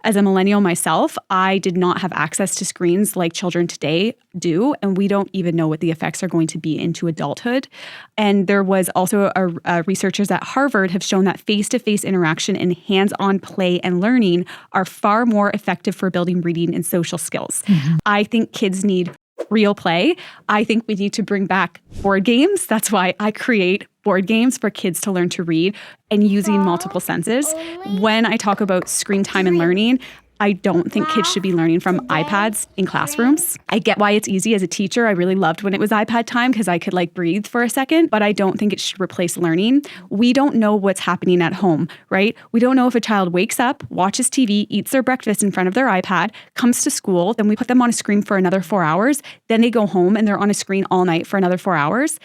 As a millennial myself, I did not have access to screens like children today do, and we don't even know what the effects are going to be into adulthood. And there was also researchers at Harvard have shown that face-to-face interaction and hands-on play and learning are far more effective for building reading and social skills. I think kids need real play. I think we need to bring back board games. That's why I create board games for kids to learn to read and using multiple senses. When I talk about screen time and learning, I don't think kids should be learning from iPads in classrooms. I get why it's easy as a teacher. I really loved when it was iPad time because I could breathe for a second, but I don't think it should replace learning. We don't know what's happening at home, right? We don't know if a child wakes up, watches TV, eats their breakfast in front of their iPad, comes to school, then we put them on a screen for another 4 hours, then they go home and they're on a screen all night for another 4 hours.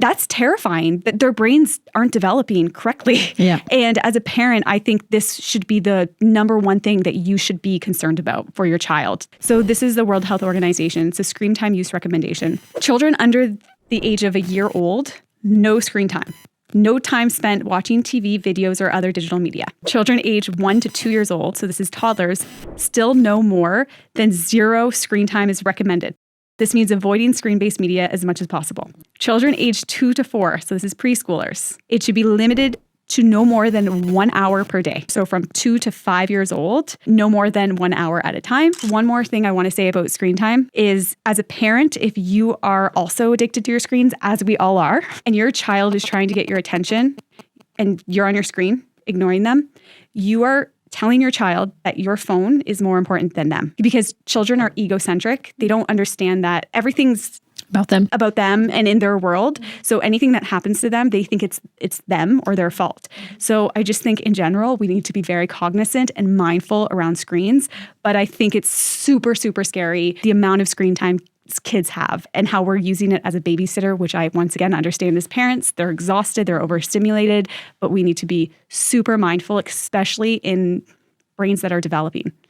That's terrifying that their brains aren't developing correctly. Yeah. And as a parent, I think this should be the number one thing that you should be concerned about for your child. So this is the World Health Organization. It's a screen time use recommendation. Children under the age of a year old, no screen time. No time spent watching TV, videos, or other digital media. Children age 1 to 2 years old, so this is toddlers, still no more than 0 screen time is recommended. This means avoiding screen-based media as much as possible. Children aged 2 to 4, so this is preschoolers, it should be limited to no more than 1 hour per day. So from 2 to 5 years old, no more than 1 hour at a time. One more thing I want to say about screen time is, as a parent, if you are also addicted to your screens, as we all are, and your child is trying to get your attention and you're on your screen, ignoring them, you are telling your child that your phone is more important than them, because children are egocentric. They don't understand that everything's about them and in their world. So anything that happens to them, they think it's them or their fault. So I just think in general, we need to be very cognizant and mindful around screens. But I think it's super, super scary, the amount of screen time kids have and how we're using it as a babysitter, which I once again understand as parents. They're exhausted, they're overstimulated, but we need to be super mindful, especially in brains that are developing.